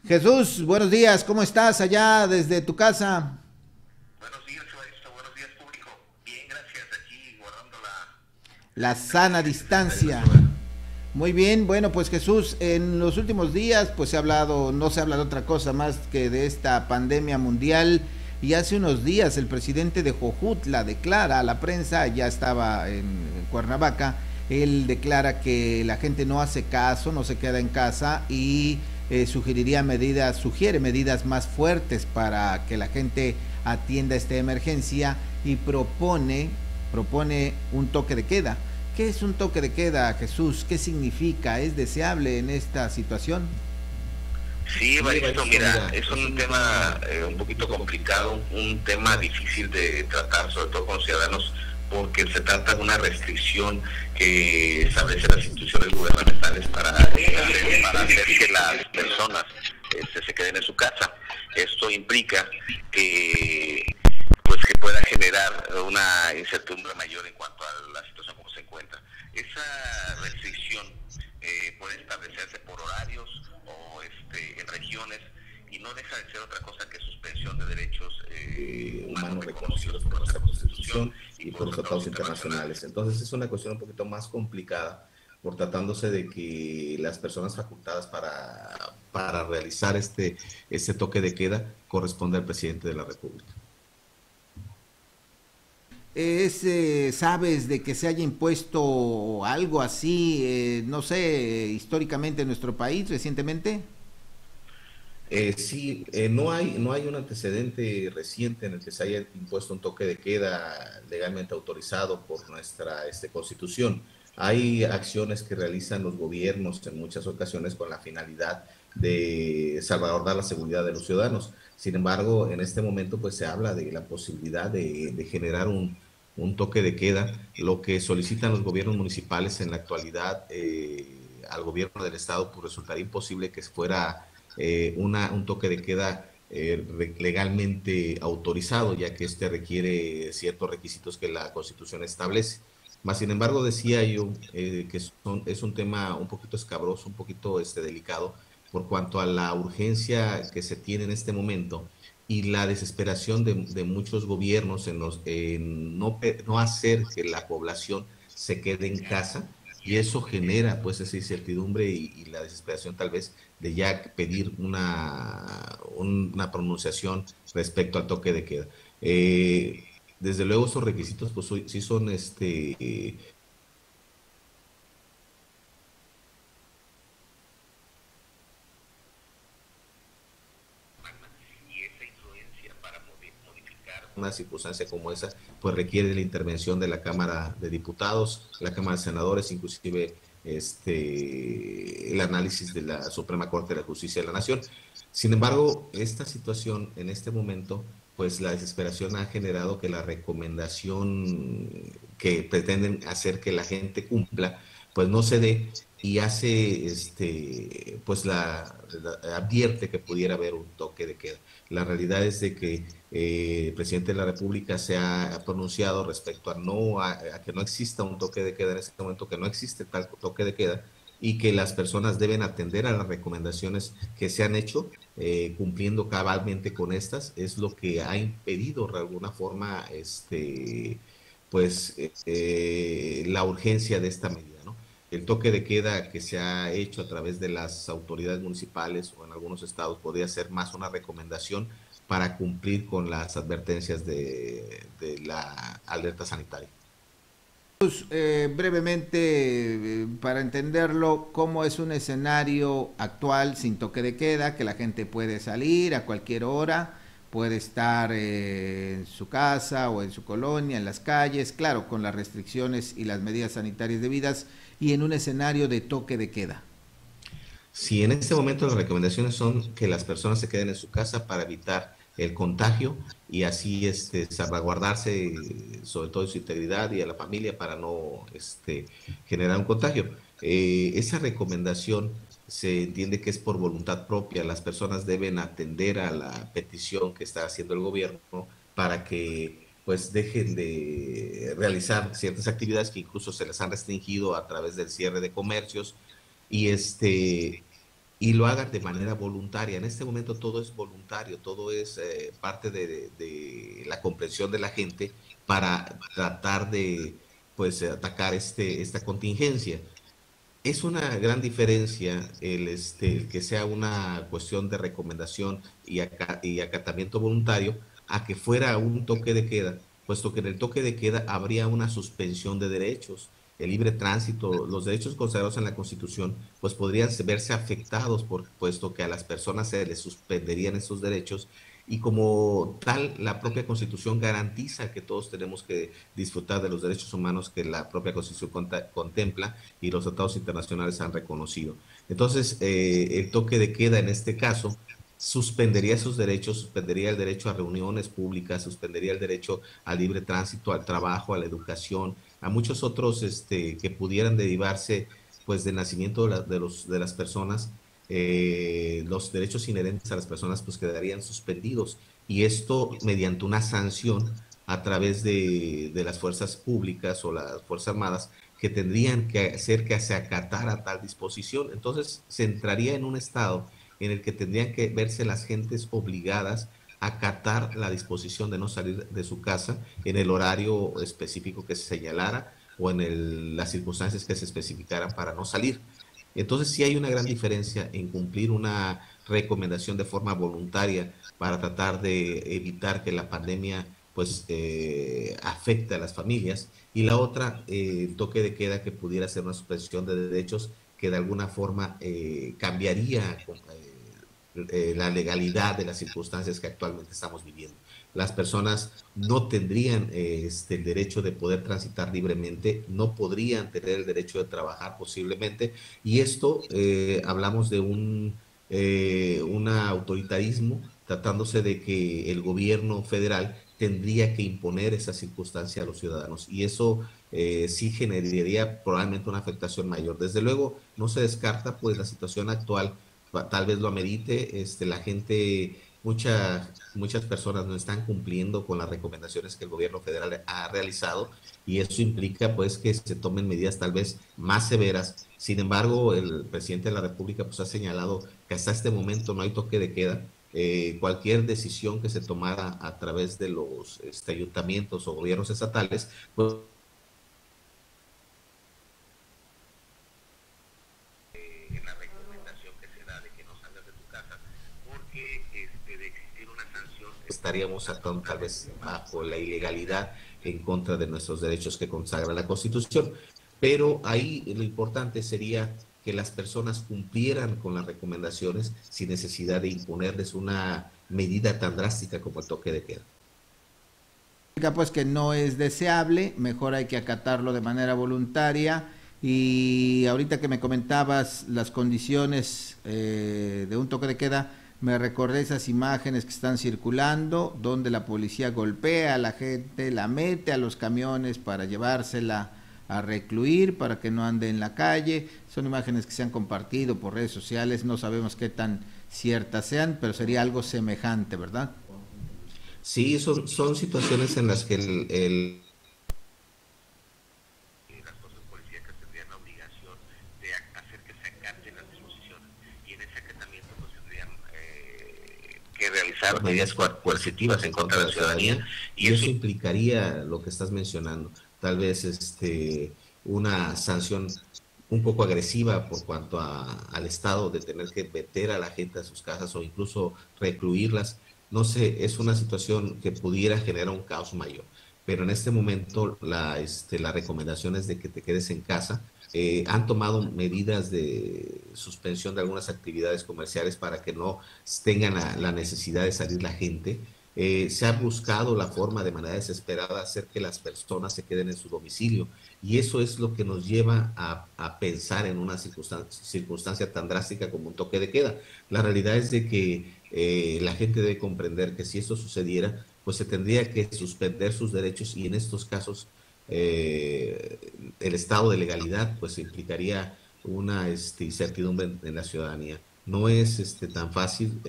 Jesús, buenos días, ¿cómo estás allá desde tu casa? Buenos días, Evaristo. Buenos días, público. Bien, gracias. Aquí guardando la La sana distancia necesaria en nuestro distancia. hogar. Muy bien, bueno, pues Jesús, en los últimos días pues se ha hablado, no se habla de otra cosa más que de esta pandemia mundial y hace unos días el presidente de Jojutla declara a la prensa, ya estaba en Cuernavaca, él declara que la gente no hace caso, no se queda en casa y sugiere medidas más fuertes para que la gente atienda esta emergencia y propone un toque de queda. ¿Qué es un toque de queda, Jesús? ¿Qué significa? ¿Es deseable en esta situación? Sí, Evaristo, mira, es un tema un poquito complicado, un tema difícil de tratar, sobre todo con los ciudadanos, porque se trata de una restricción que establecen las instituciones gubernamentales para hacer que las personas se queden en su casa. Esto implica que que pueda generar una incertidumbre mayor en cuanto a la situación como se encuentra. Esa restricción puede establecerse por horarios o en regiones y no deja de ser otra cosa que suspensión de derechos humanos reconocidos por nuestra Constitución y por los tratados internacionales. Entonces es una cuestión un poquito más complicada por tratándose de que las personas facultadas para realizar este toque de queda corresponde al presidente de la República. ¿Sabes de que se haya impuesto algo así, no sé, históricamente en nuestro país recientemente? Sí, no hay un antecedente reciente en el que se haya impuesto un toque de queda legalmente autorizado por nuestra Constitución. Hay acciones que realizan los gobiernos en muchas ocasiones con la finalidad de salvaguardar la seguridad de los ciudadanos. Sin embargo, en este momento pues se habla de la posibilidad de generar un toque de queda, lo que solicitan los gobiernos municipales en la actualidad al gobierno del estado, pues resultaría imposible que fuera un toque de queda legalmente autorizado, ya que este requiere ciertos requisitos que la Constitución establece. Más sin embargo, decía yo que es un tema un poquito escabroso, un poquito delicado, por cuanto a la urgencia que se tiene en este momento y la desesperación de muchos gobiernos en no hacer que la población se quede en casa, y eso genera pues esa incertidumbre y la desesperación tal vez de ya pedir una pronunciación respecto al toque de queda. Desde luego esos requisitos pues sí son Y esa influencia para modificar una circunstancia como esa, pues requiere la intervención de la Cámara de Diputados, la Cámara de Senadores, inclusive el análisis de la Suprema Corte de la Justicia de la Nación. Sin embargo, esta situación en este momento, pues la desesperación ha generado que la recomendación que pretenden hacer que la gente cumpla, pues no se dé y hace, pues advierte que pudiera haber un toque de queda. La realidad es de que el presidente de la República se ha pronunciado respecto a que no exista un toque de queda en este momento, que no existe tal toque de queda y que las personas deben atender a las recomendaciones que se han hecho, cumpliendo cabalmente con estas, es lo que ha impedido de alguna forma la urgencia de esta medida, ¿no? El toque de queda que se ha hecho a través de las autoridades municipales o en algunos estados podría ser más una recomendación para cumplir con las advertencias de la alerta sanitaria. Brevemente, para entenderlo, ¿cómo es un escenario actual sin toque de queda, que la gente puede salir a cualquier hora, puede estar en su casa o en su colonia, en las calles, claro, con las restricciones y las medidas sanitarias debidas, y en un escenario de toque de queda? Si en este momento las recomendaciones son que las personas se queden en su casa para evitar el contagio y así salvaguardarse sobre todo de su integridad y a la familia para no generar un contagio. Esa recomendación se entiende que es por voluntad propia. Las personas deben atender a la petición que está haciendo el gobierno para que pues dejen de realizar ciertas actividades que incluso se les han restringido a través del cierre de comercios y y lo hagan de manera voluntaria. En este momento todo es voluntario, todo es parte de la comprensión de la gente para tratar de pues atacar esta contingencia. Es una gran diferencia el que sea una cuestión de recomendación y acatamiento voluntario a que fuera un toque de queda, puesto que en el toque de queda habría una suspensión de derechos. El libre tránsito, los derechos consagrados en la Constitución, pues podrían verse afectados puesto que a las personas se les suspenderían esos derechos y como tal, la propia Constitución garantiza que todos tenemos que disfrutar de los derechos humanos que la propia Constitución contempla y los tratados internacionales han reconocido. Entonces, el toque de queda en este caso suspendería esos derechos, suspendería el derecho a reuniones públicas, suspendería el derecho al libre tránsito, al trabajo, a la educación, a muchos otros que pudieran derivarse pues del nacimiento de las personas. Los derechos inherentes a las personas pues quedarían suspendidos y esto mediante una sanción a través de las fuerzas públicas o las fuerzas armadas que tendrían que hacer que se acatara tal disposición. Entonces se entraría en un estado en el que tendrían que verse las gentes obligadas a acatar la disposición de no salir de su casa en el horario específico que se señalara o en las circunstancias que se especificaran para no salir. Entonces sí hay una gran diferencia en cumplir una recomendación de forma voluntaria para tratar de evitar que la pandemia pues afecte a las familias y la otra, el toque de queda que pudiera ser una suspensión de derechos que de alguna forma cambiaría la legalidad de las circunstancias que actualmente estamos viviendo. Las personas no tendrían el derecho de poder transitar libremente, no podrían tener el derecho de trabajar posiblemente, y esto hablamos de un autoritarismo tratándose de que el gobierno federal tendría que imponer esa circunstancia a los ciudadanos, y eso sí generaría probablemente una afectación mayor. Desde luego, no se descarta, pues la situación actual tal vez lo amerite, la gente, muchas personas no están cumpliendo con las recomendaciones que el gobierno federal ha realizado y eso implica pues que se tomen medidas tal vez más severas. Sin embargo, el presidente de la República pues ha señalado que hasta este momento no hay toque de queda. Cualquier decisión que se tomara a través de los ayuntamientos o gobiernos estatales, pues en la recomendación que se da de que no salgas de tu casa, porque de existir una sanción estaríamos actuando tal vez bajo la ilegalidad en contra de nuestros derechos que consagra la Constitución. Pero ahí lo importante sería que las personas cumplieran con las recomendaciones sin necesidad de imponerles una medida tan drástica como el toque de queda. Pues que no es deseable, mejor hay que acatarlo de manera voluntaria. Y ahorita que me comentabas las condiciones de un toque de queda, me recordé esas imágenes que están circulando, donde la policía golpea a la gente, la mete a los camiones para llevársela a recluir, para que no ande en la calle. Son imágenes que se han compartido por redes sociales, no sabemos qué tan ciertas sean, pero sería algo semejante, ¿verdad? Sí, son situaciones en las que las fuerzas policíacas tendrían la obligación de hacer que se acaten las disposiciones y en ese acatamiento pues tendrían que realizar medidas coercitivas en contra de la ciudadanía y eso implicaría lo que estás mencionando, tal vez una sanción un poco agresiva por cuanto al Estado de tener que meter a la gente a sus casas o incluso recluirlas. No sé, es una situación que pudiera generar un caos mayor. Pero en este momento la recomendación es de que te quedes en casa. Han tomado medidas de suspensión de algunas actividades comerciales para que no tengan la necesidad de salir la gente. Se ha buscado la forma de manera desesperada hacer que las personas se queden en su domicilio y eso es lo que nos lleva a pensar en una circunstancia tan drástica como un toque de queda. La realidad es de que la gente debe comprender que si esto sucediera, pues se tendría que suspender sus derechos y en estos casos el estado de legalidad pues implicaría una incertidumbre en la ciudadanía. No es tan fácil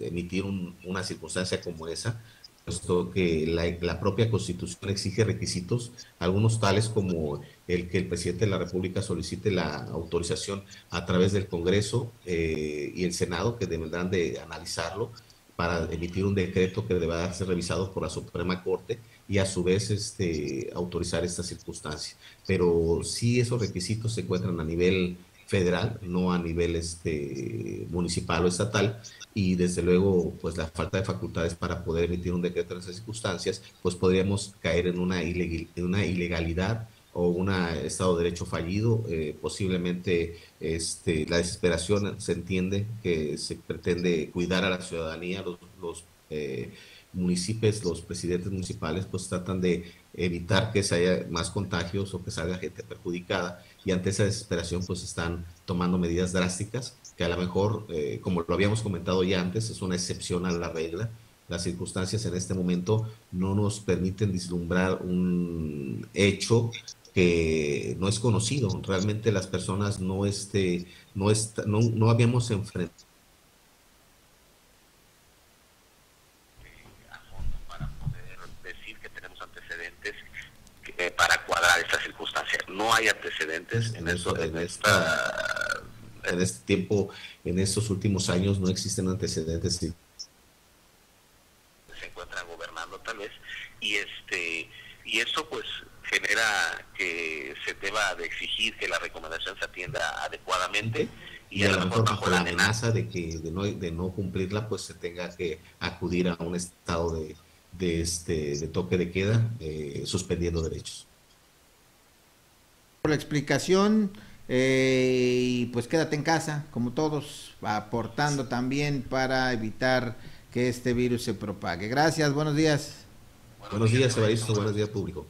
emitir una circunstancia como esa, puesto que la propia Constitución exige requisitos, algunos tales como el que el presidente de la República solicite la autorización a través del Congreso y el Senado, que deberán de analizarlo para emitir un decreto que deberá ser revisado por la Suprema Corte y a su vez autorizar esta circunstancia. Pero sí, esos requisitos se encuentran a nivel federal, no a nivel municipal o estatal, y desde luego pues la falta de facultades para poder emitir un decreto en esas circunstancias, pues podríamos caer en una ilegalidad o un Estado de Derecho fallido. Posiblemente la desesperación, se entiende que se pretende cuidar a la ciudadanía, los municipios, los presidentes municipales pues tratan de evitar que se haya más contagios o que salga gente perjudicada, y ante esa desesperación pues están tomando medidas drásticas que a lo mejor, como lo habíamos comentado ya antes, es una excepción a la regla. Las circunstancias en este momento no nos permiten vislumbrar un hecho que no es conocido. Realmente las personas no habíamos enfrentado a fondo para poder decir que tenemos antecedentes para cuadrar esta circunstancia. No hay antecedentes en este tiempo, en estos últimos años no existen antecedentes. Se encuentran gobernando tal vez, y esto pues genera que se deba de exigir que la recomendación se atienda adecuadamente, y a lo mejor bajo la amenaza de no cumplirla, pues se tenga que acudir a un estado de toque de queda, suspendiendo derechos. Por la explicación, y pues quédate en casa, como todos, aportando también para evitar que este virus se propague. Gracias, buenos días. Buenos días, Evaristo, buenos días, público.